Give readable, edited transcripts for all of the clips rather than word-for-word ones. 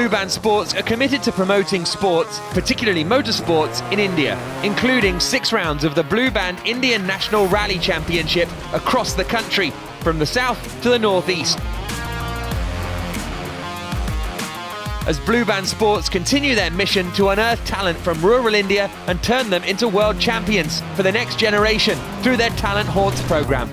BlueBand Sports are committed to promoting sports, particularly motorsports, in India, including 6 rounds of the BlueBand Indian National Rally Championship across the country, from the south to the northeast. As BlueBand Sports continue their mission to unearth talent from rural India and turn them into world champions for the next generation through their Talent Haunts programme.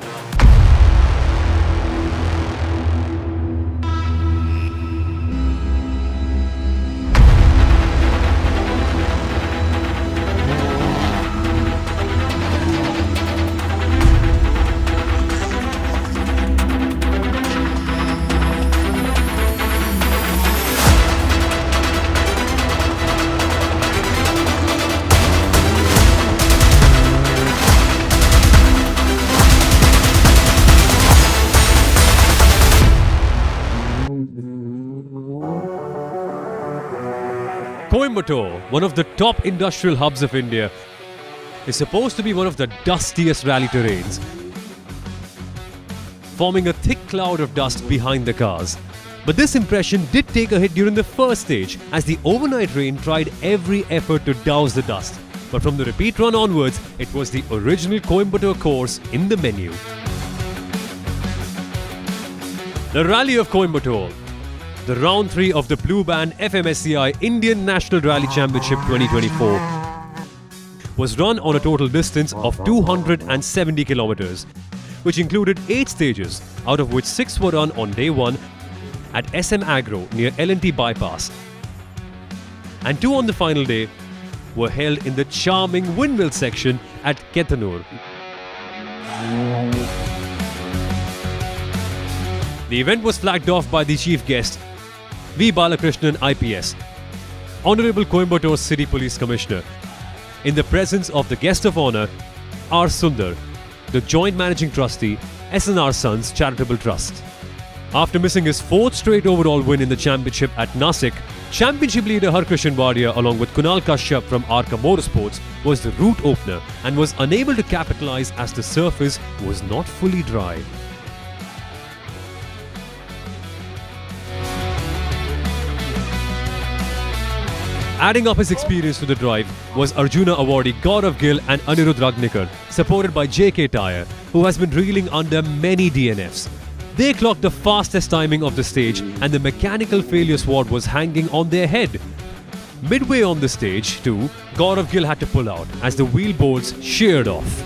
Coimbatore, one of the top industrial hubs of India, is supposed to be one of the dustiest rally terrains, forming a thick cloud of dust behind the cars. But this impression did take a hit during the first stage, as the overnight rain tried every effort to douse the dust. But from the repeat run onwards, it was the original Coimbatore course in the menu. The Rally of Coimbatore, the round 3 of the BlueBand FMSCI Indian National Rally Championship 2024, was run on a total distance of 270 kilometers, which included 8 stages, out of which 6 were run on day 1 at SM Agro near L&T Bypass, and 2 on the final day were held in the charming windmill section at Kethanur. The event was flagged off by the chief guest, V. Balakrishnan IPS, Honorable Coimbatore City Police Commissioner, in the presence of the guest of honour, R. Sundar, the Joint Managing Trustee, SNR Sons Charitable Trust. After missing his 4th straight overall win in the championship at Nasik, championship leader Harkrishan Wadia, along with Kunal Kashyap from Arka Motorsports, was the route opener and was unable to capitalise as the surface was not fully dry. Adding up his experience to the drive was Arjuna awardee Gaurav Gill and Anirudh Ragnikar, supported by JK Tyre, who has been reeling under many DNFs. They clocked the fastest timing of the stage, and the mechanical failure sword was hanging on their head. Midway on the stage, too, Gaurav Gill had to pull out as the wheel bolts sheared off.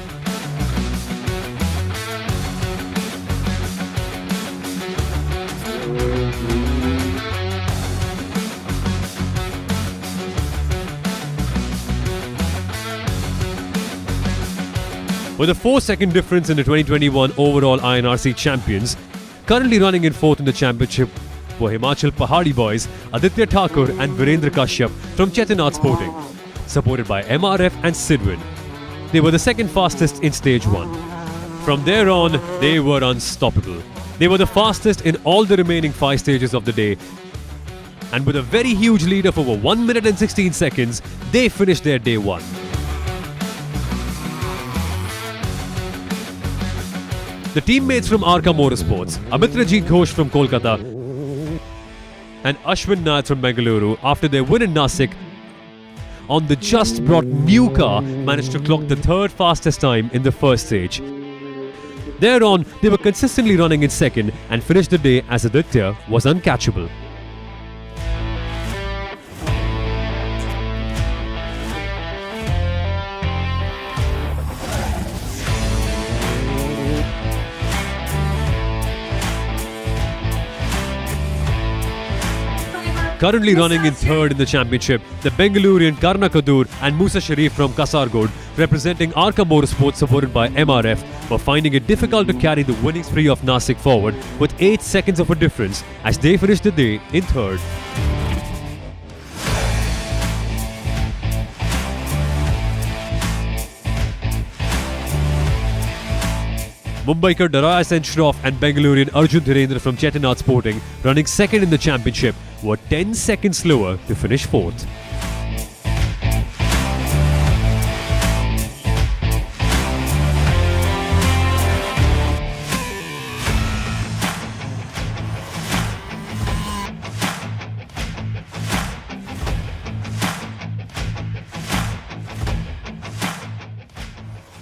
With a 4-second difference in the 2021 overall INRC champions, currently running in 4th in the championship were Himachal Pahadi boys Aditya Thakur and Virendra Kashyap from Chetinath Sporting, supported by MRF and Sidwin. They were the 2nd fastest in stage 1. From there on, they were unstoppable. They were the fastest in all the remaining 5 stages of the day, and with a very huge lead of over 1 minute and 16 seconds, they finished their day 1. The teammates from Arka Motorsports, Amitrajit Ghosh from Kolkata and Ashwin Nath from Bengaluru, after their win in Nasik on the just brought new car, managed to clock the 3rd fastest time in the first stage. Thereon, they were consistently running in 2nd and finished the day as Aditya was uncatchable. Currently running in 3rd in the championship, the Bengalurian Karna Kadur and Musa Sharif from Kasargod, representing Arka Motorsports supported by MRF, were finding it difficult to carry the winning spree of Nasik forward with 8 seconds of a difference as they finished the day in 3rd. Mumbaikar Daraya Sen Shroff and Bengalurian Arjun Dhirendra from Chetinath Sporting, running 2nd in the championship, were 10 seconds slower to finish 4th.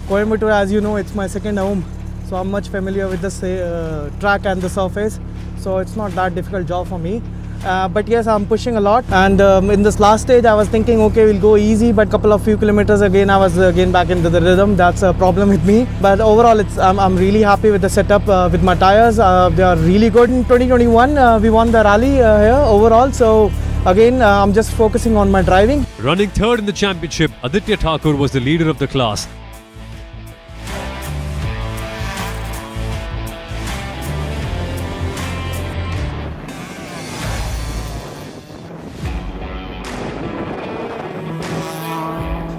Coimbatore, as you know, it's my second home, so I'm much familiar with the track and the surface, so it's not that difficult job for me. But yes, I'm pushing a lot, and in this last stage I was thinking, okay, we'll go easy, but few kilometers again I was again back into the rhythm. That's a problem with me, but overall I'm really happy with the setup with my tires. They are really good. In 2021 we won the rally here overall, so again I'm just focusing on my driving. Running third in the championship, Aditya Thakur was the leader of the class.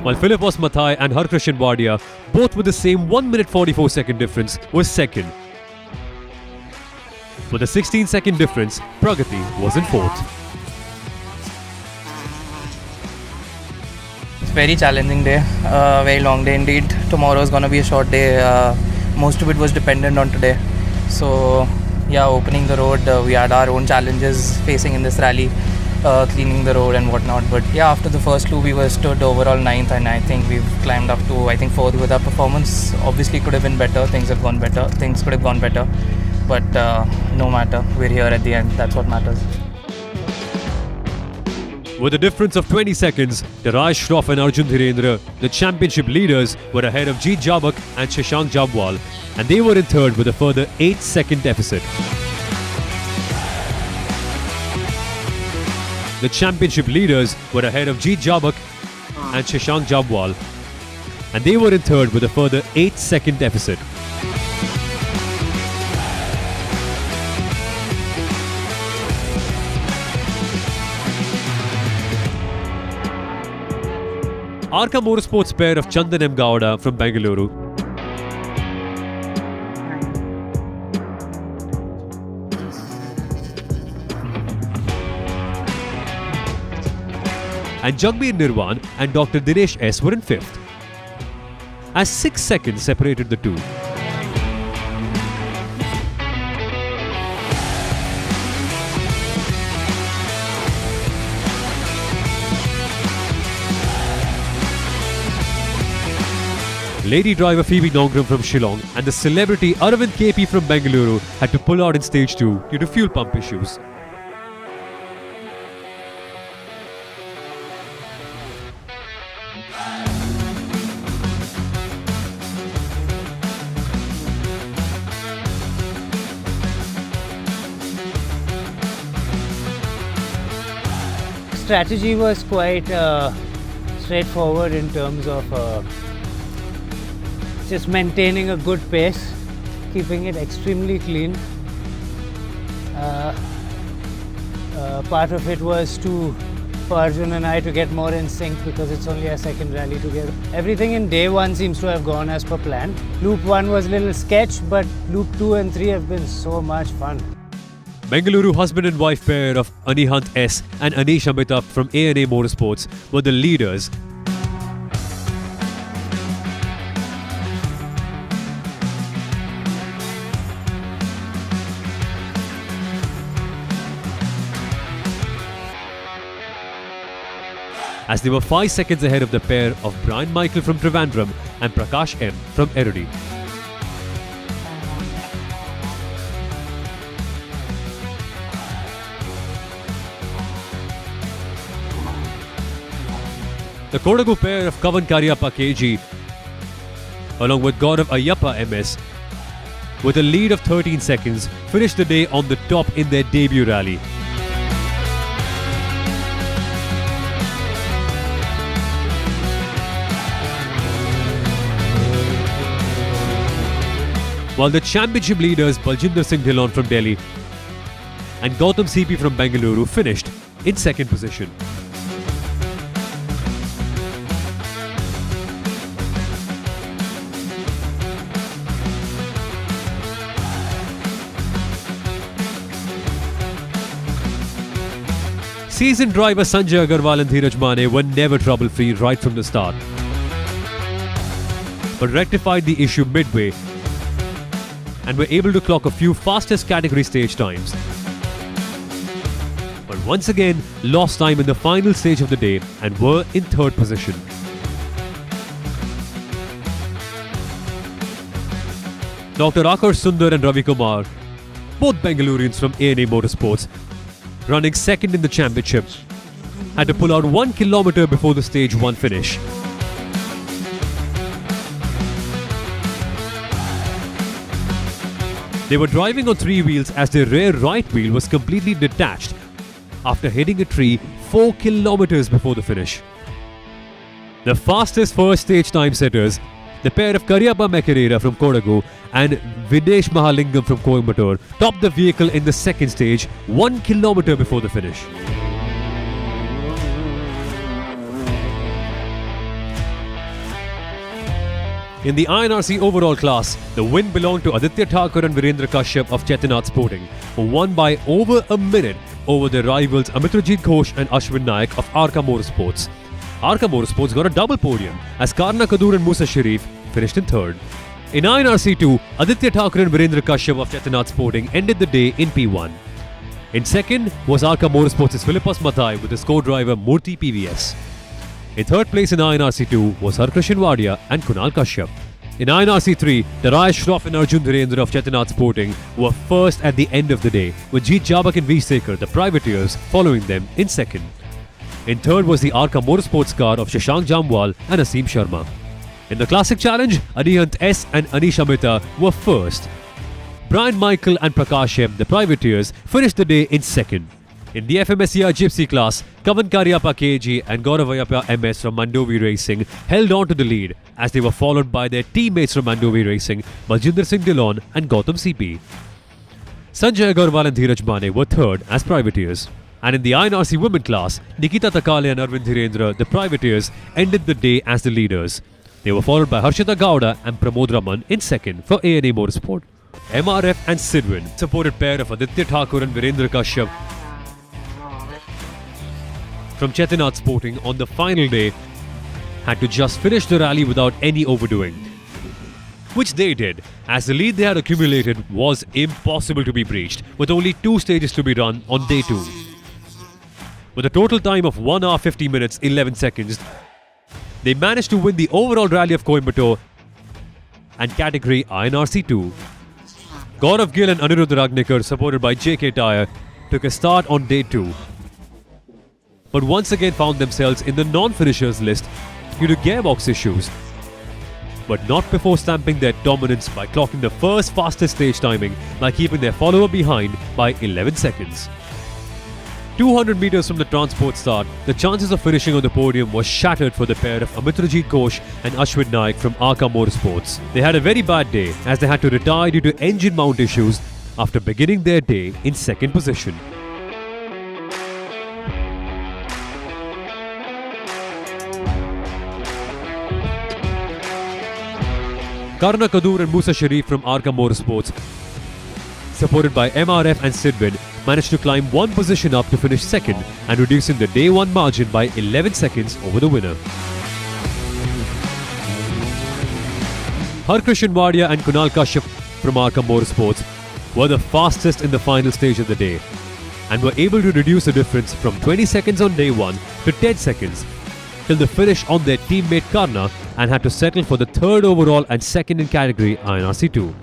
While Philippos Mathai and Harkrishan Wadia, both with the same 1 minute 44 second difference, was second. With a 16-second difference, Pragati was in fourth. It's a very challenging day, very long day indeed. Tomorrow is going to be a short day. Most of it was dependent on today. So yeah, opening the road, we had our own challenges facing in this rally. Cleaning the road and whatnot, but yeah, after the first two we were stood overall 9th, and I think we've climbed up to 4th with our performance. Obviously could have been better, things could have gone better, but no matter, we're here at the end. That's what matters. With a difference of 20 seconds, Taraj Shroff and Arjun Dhirendra, the championship leaders, were ahead of Jeet Jabak and Shashank Jabwal, and they were in third with a further 8-second deficit. The championship leaders were ahead of Jeet Jabak and Shashank Jabwal, and they were in third with a further 8-second deficit. Arca Motorsports pair of Chandan M. Gowda from Bengaluru and Jagbir Nirwan and Dr. Dinesh S. were in fifth, as 6 seconds separated the two. Lady driver Phoebe Nongram from Shillong and the celebrity Aravind KP from Bengaluru had to pull out in stage 2 due to fuel pump issues. Strategy was quite straightforward in terms of just maintaining a good pace, keeping it extremely clean. Part of it was for Arjun and I to get more in sync because it's only our second rally together. Everything in day 1 seems to have gone as per plan. Loop 1 was a little sketch, but loop 2 and 3 have been so much fun. Bengaluru husband and wife pair of Anihant S. and Anish Amitabh from ANA Motorsports were the leaders. As they were 5 seconds ahead of the pair of Brian Michael from Trivandrum and Prakash M. from Erodi. The Kodagu pair of Kavan Karyappa KG, along with Gaurav Ayyappa MS, with a lead of 13 seconds, finished the day on the top in their debut rally. While the championship leaders Baljinder Singh Dhillon from Delhi and Gautam CP from Bengaluru finished in second position. Seasoned driver Sanjay Agarwal and Dheeraj Mane were never trouble-free right from the start, but rectified the issue midway and were able to clock a few fastest category stage times. But once again, lost time in the final stage of the day and were in third position. Dr. Akash Sundar and Ravi Kumar, both Bengalurians from A&A Motorsports, running second in the championship, had to pull out 1 kilometer before the stage 1 finish. They were driving on 3 wheels as their rear right wheel was completely detached after hitting a tree 4 kilometers before the finish. The fastest first stage time setters, the pair of Karyappa Mekerera from Kodagu and Videsh Mahalingam from Coimbatore, topped the vehicle in the second stage 1 kilometer before the finish. In the INRC overall class, the win belonged to Aditya Thakur and Virendra Kashyap of Chetinath Sporting, who won by over a minute over their rivals Amitrajit Ghosh and Ashwin Naik of Arka Motorsports. Arka Motorsports got a double podium as Karna Kadur and Musa Sharif finished in third. In INRC2, Aditya Thakur and Virendra Kashyap of Chetinath Sporting ended the day in P1. In second was Arka Motorsports' Philippos Mathai with his co-driver Murthy PVS. In third place in INRC2 was Harkrishan Wadia and Kunal Kashyap. In INRC3, Taraya Shroff and Arjun Dhirendra of Chetinath Sporting were first at the end of the day, with Jeet Jabak and V. Sekar, the privateers, following them in second. In third was the Arka Motorsports car of Shashank Jamwal and Aseem Sharma. In the Classic Challenge, Adihant S and Anish Amita were first. Brian Michael and Prakash M, the privateers, finished the day in second. In the FMSCI Gypsy class, Kavan Karyappa KG and Gauravayappa MS from Mandovi Racing held on to the lead as they were followed by their teammates from Mandovi Racing, Baljinder Singh Dillon and Gautam CP. Sanjay Agarwal and Dheeraj Mane were third as privateers. And in the INRC women class, Nikita Takale and Arvind Dhirendra, the privateers, ended the day as the leaders. They were followed by Harshita Gowda and Pramod Raman in second for A&A Motorsport. MRF and Sidwin, supported pair of Aditya Thakur and Virendra Kashyap from Chetinath Sporting on the final day, had to just finish the rally without any overdoing. Which they did, as the lead they had accumulated was impossible to be breached, with only 2 stages to be run on day 2. With a total time of 1 hour 50 minutes 11 seconds, they managed to win the overall Rally of Coimbatore and category INRC2. Gaurav Gill and Anirudh Ragnikar, supported by JK Tyre, took a start on day 2. But once again found themselves in the non-finishers list due to gearbox issues. But not before stamping their dominance by clocking the first fastest stage timing by keeping their follower behind by 11 seconds. 200 meters from the transport start, the chances of finishing on the podium was shattered for the pair of Amitrajit Ghosh and Ashwin Naik from Arka Motorsports. They had a very bad day as they had to retire due to engine mount issues after beginning their day in second position. Karna Kadur and Musa Sharif from Arka Motorsports, supported by MRF and Sidwin, managed to climb 1 position up to finish second and reducing the day 1 margin by 11 seconds over the winner. Harkrishan Wadia and Kunal Kashyap from Arka Motorsports were the fastest in the final stage of the day and were able to reduce the difference from 20 seconds on day 1 to 10 seconds till the finish on their teammate Karna and had to settle for the 3rd overall and 2nd in category INRC2.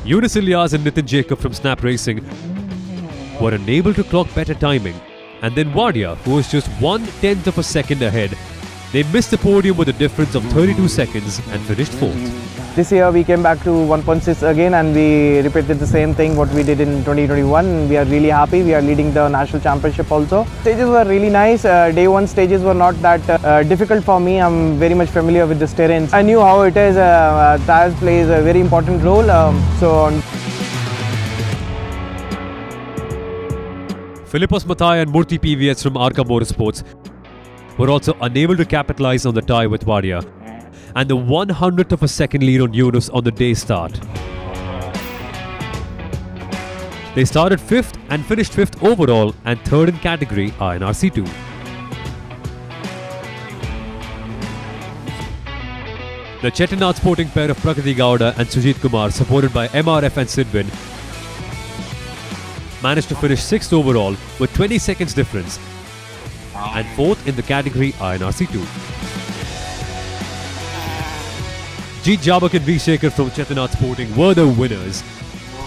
Yunus Ilyas and Nitin Jacob from Snap Racing were unable to clock better timing, and then Wadia, who was just 1/10 of a second ahead, they missed the podium with a difference of 32 seconds and finished 4th. This year we came back to 1.6 again and we repeated the same thing what we did in 2021. We are really happy. We are leading the national championship also. Stages were really nice. Day 1 stages were not that difficult for me. I'm very much familiar with this terrain. I knew how it is. Tires plays a very important role. Philippos Mathai and Murthy PVS from Arka Motorsports were also unable to capitalize on the tie with Wadia and the 100th of a second lead on Yunus on the day start. They started 5th and finished 5th overall and 3rd in category INRC2. The Chetinath Sporting pair of Prakriti Gowda and Sujit Kumar, supported by MRF and Sidwin, managed to finish 6th overall with 20 seconds difference and 4th in the category INRC2. Jeet Jabak and V. Shekhar from Chetinath Sporting were the winners.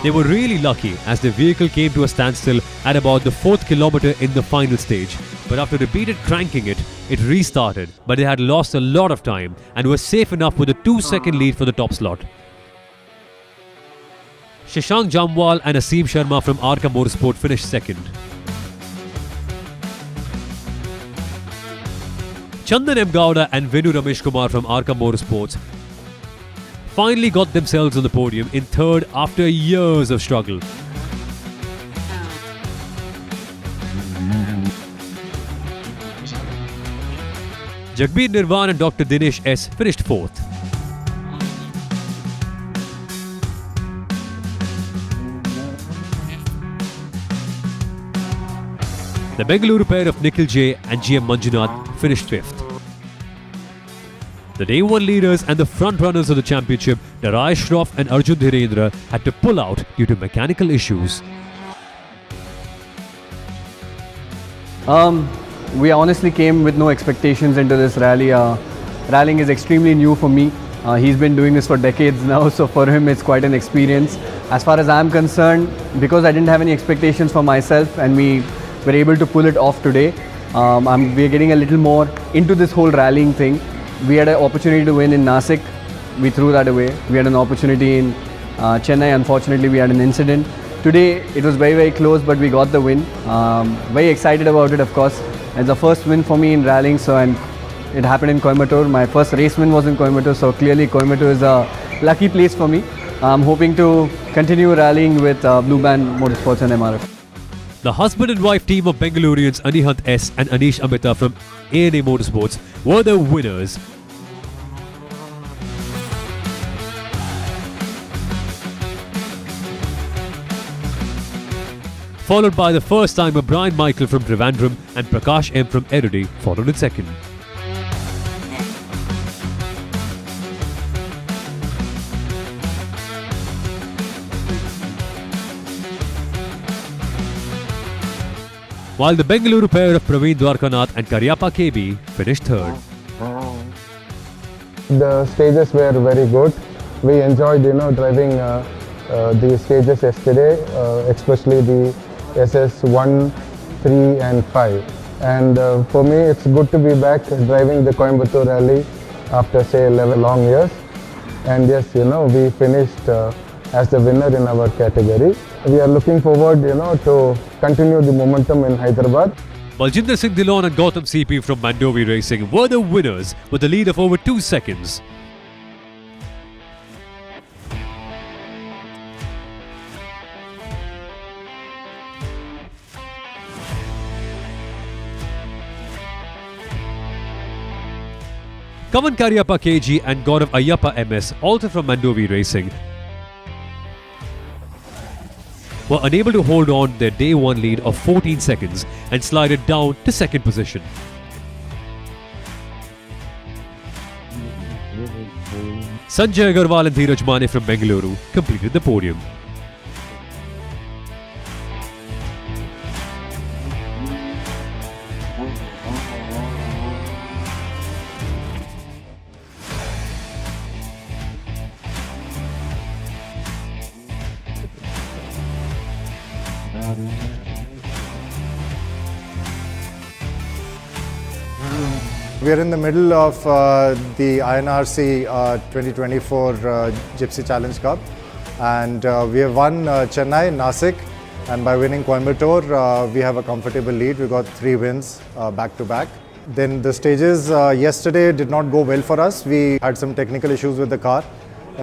They were really lucky as the vehicle came to a standstill at about the 4th kilometre in the final stage. But after repeated cranking it restarted. But they had lost a lot of time and were safe enough with a 2-second lead for the top slot. Shashank Jamwal and Aseem Sharma from Arka Motorsport finished second. Chandan M. Gowda and Venu Ramesh Kumar from Arka Motorsports finally got themselves on the podium in third after years of struggle. Jagbir Nirvan and Dr. Dinesh S. finished fourth. The Bengaluru pair of Nikhil J and GM Manjunath finished fifth. The day one leaders and the front runners of the championship, Darai Shroff and Arjun Dhirendra, had to pull out due to mechanical issues. We honestly came with no expectations into this rally. Rallying is extremely new for me. He's been doing this for decades now, so for him it's quite an experience. As far as I'm concerned, because I didn't have any expectations for myself and we were able to pull it off today, we're getting a little more into this whole rallying thing. We had an opportunity to win in Nasik. We threw that away. We had an opportunity in Chennai. Unfortunately, we had an incident. Today, it was very, very close, but we got the win. Very excited about it, of course. It's the first win for me in rallying, and it happened in Coimbatore. My first race win was in Coimbatore, so clearly Coimbatore is a lucky place for me. I'm hoping to continue rallying with BlueBand Motorsports and MRF. The husband and wife team of Bengalurians Anihant S and Anish Amita from ANA Motorsports were the winners. Followed by the first timer Brian Michael from Trivandrum and Prakash M from Erudi followed in second. While the Bengaluru pair of Praveen Dwarkanath and Karyappa KB finished third. The stages were very good. We enjoyed, driving the stages yesterday, especially the SS1, 3 and 5. And for me, it's good to be back driving the Coimbatore Rally after, say, 11 long years. And yes, we finished as the winner in our category. We are looking forward, to continue the momentum in Hyderabad. Baljinder Singh Dhillon and Gautam CP from Mandovi Racing were the winners with a lead of over 2 seconds. Kavan Karyappa KG and Gaurav Ayyappa MS, also from Mandovi Racing, were unable to hold on their day one lead of 14 seconds and slided down to second position. Sanjay Agarwal and Dheeraj Mane from Bengaluru completed the podium. We are in the middle of the INRC 2024 Gypsy Challenge Cup, and we have won Chennai, Nasik, and by winning Coimbatore, we have a comfortable lead. We got 3 wins back to back. Then the stages yesterday did not go well for us. We had some technical issues with the car.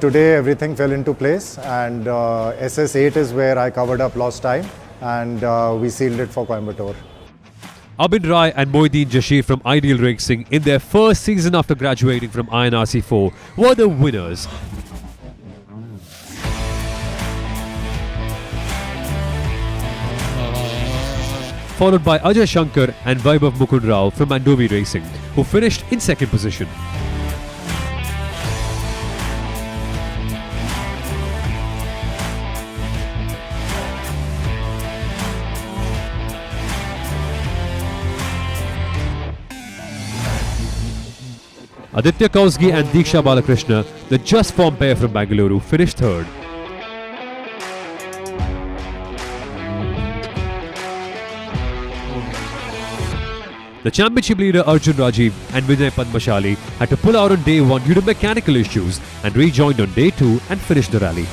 Today everything fell into place, and SS8 is where I covered up lost time, and we sealed it for Coimbatore. Abin Rai and Moeddin Jashir from Ideal Racing in their first season after graduating from INRC 4 were the winners. Followed by Ajay Shankar and Vaibhav Mukund Rao from Mandovi Racing, who finished in second position. Aditya Kausgi and Diksha Balakrishna, the just formed pair from Bengaluru, finished third. The championship leader Arjun Rajiv and Vinay Padmashali had to pull out on day 1 due to mechanical issues and rejoined on day 2 and finished the rally.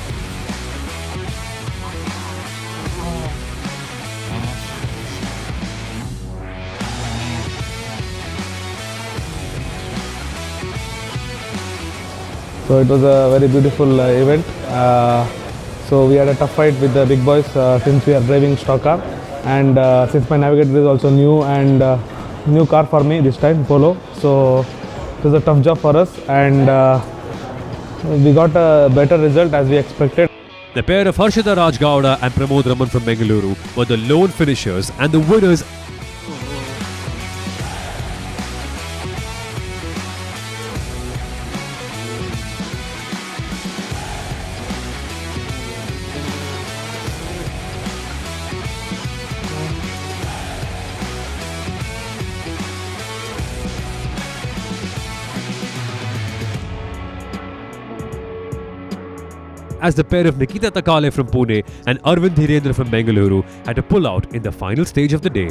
So it was a very beautiful event. So we had a tough fight with the big boys since we are driving stock car, and since my navigator is also new and new car for me this time, Polo. So it was a tough job for us, and we got a better result as we expected. The pair of Harshita Raj Gowda and Pramod Raman from Bengaluru were the lone finishers and the winners. As the pair of Nikita Takale from Pune and Arvind Dhirendra from Bengaluru had to pull out in the final stage of the day.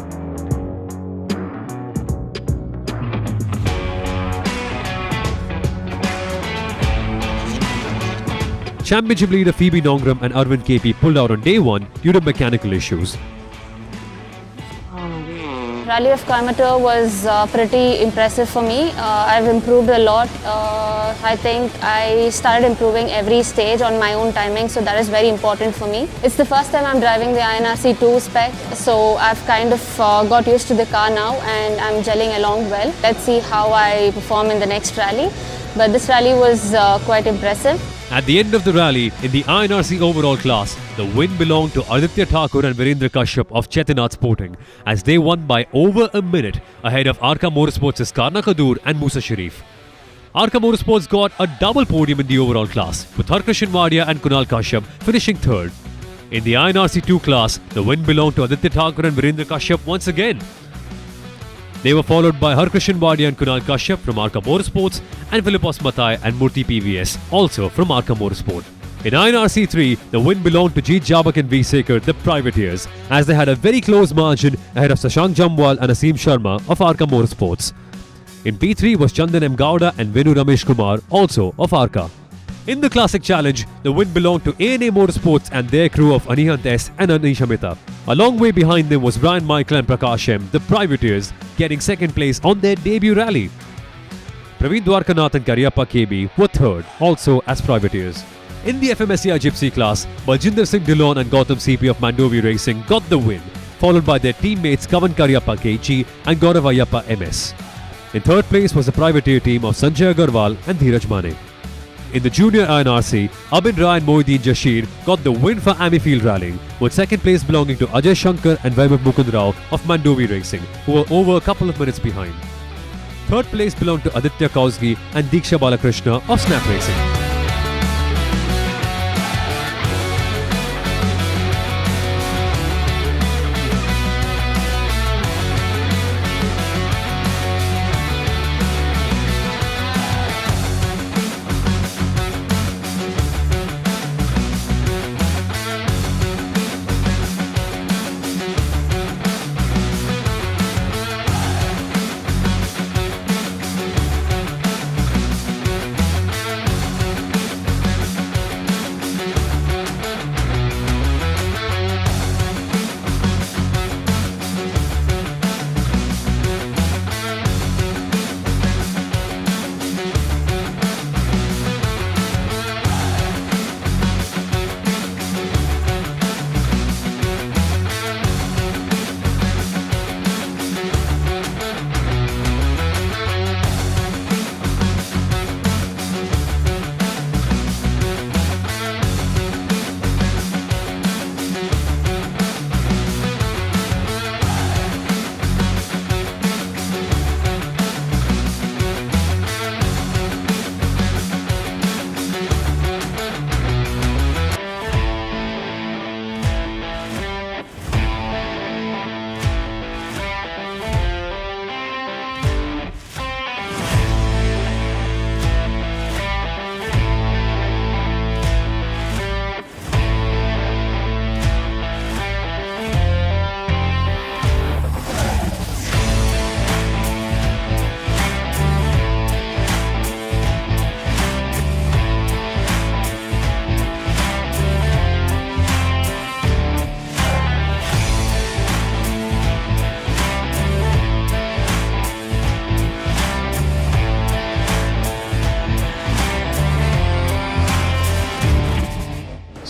Championship leader Phoebe Nongram and Arvind KP pulled out on day 1 due to mechanical issues. Rally of Coimbatore was pretty impressive for me. I've improved a lot. I think I started improving every stage on my own timing, so that is very important for me. It's the first time I'm driving the INRC 2 spec, so I've kind of got used to the car now and I'm gelling along well. Let's see how I perform in the next rally. But this rally was quite impressive. At the end of the rally, in the INRC overall class, the win belonged to Aditya Thakur and Virendra Kashyap of Chetinath Sporting, as they won by over a minute ahead of Arka Motorsports' Karna Kadur and Musa Sharif. Arka Motorsports got a double podium in the overall class, with Harkrishan Wadia and Kunal Kashyap finishing third. In the INRC 2 class, the win belonged to Aditya Thakur and Virendra Kashyap once again. They were followed by Harkrishan Wadia and Kunal Kashyap from Arka Motorsports and Philippos Matai and Murthy PVS, also from Arka Motorsport. In INRC 3, the win belonged to Jeet Jabak and V. Sekar, the privateers, as they had a very close margin ahead of Sashank Jamwal and Aseem Sharma of Arka Motorsports. In P3 was Chandan M. Gowda and Venu Ramesh Kumar, also of Arka. In the Classic Challenge, the win belonged to ANA Motorsports and their crew of Anihant S and Anish Amita. A long way behind them was Brian Michael and Prakash M, the privateers, getting second place on their debut rally. Praveen Dwarkanath and Karyappa KB were third, also as privateers. In the FMSCI Gypsy class, Baljinder Singh Dillon and Gautam CP of Mandovi Racing got the win, followed by their teammates Kavan Karyappa KG and Gaurav Ayappa MS. In third place was the privateer team of Sanjay Agarwal and Dheeraj Mane. In the junior INRC, Abin Rai and Mohiddin Jashir got the win for Amifield Rallying, with second place belonging to Ajay Shankar and Vaibhav Mukund Rao of Mandovi Racing, who were over a couple of minutes behind. Third place belonged to Aditya Kausgi and Diksha Balakrishna of Snap Racing.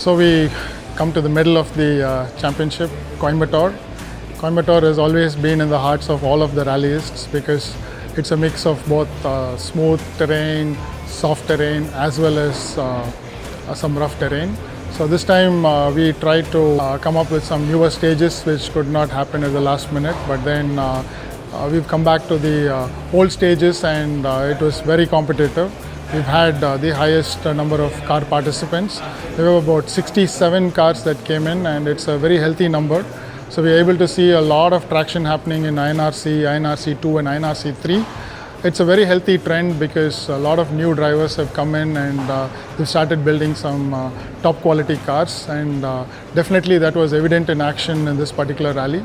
So we come to the middle of the championship, Coimbatore. Coimbatore has always been in the hearts of all of the rallyists because it's a mix of both smooth terrain, soft terrain, as well as some rough terrain. So this time we tried to come up with some newer stages which could not happen at the last minute, but then we've come back to the old stages and it was very competitive. We've had the highest number of car participants. There were about 67 cars that came in, and it's a very healthy number. So we are able to see a lot of traction happening in INRC, INRC 2 and INRC 3. It's a very healthy trend because a lot of new drivers have come in and they've started building some top quality cars, and definitely that was evident in action in this particular rally.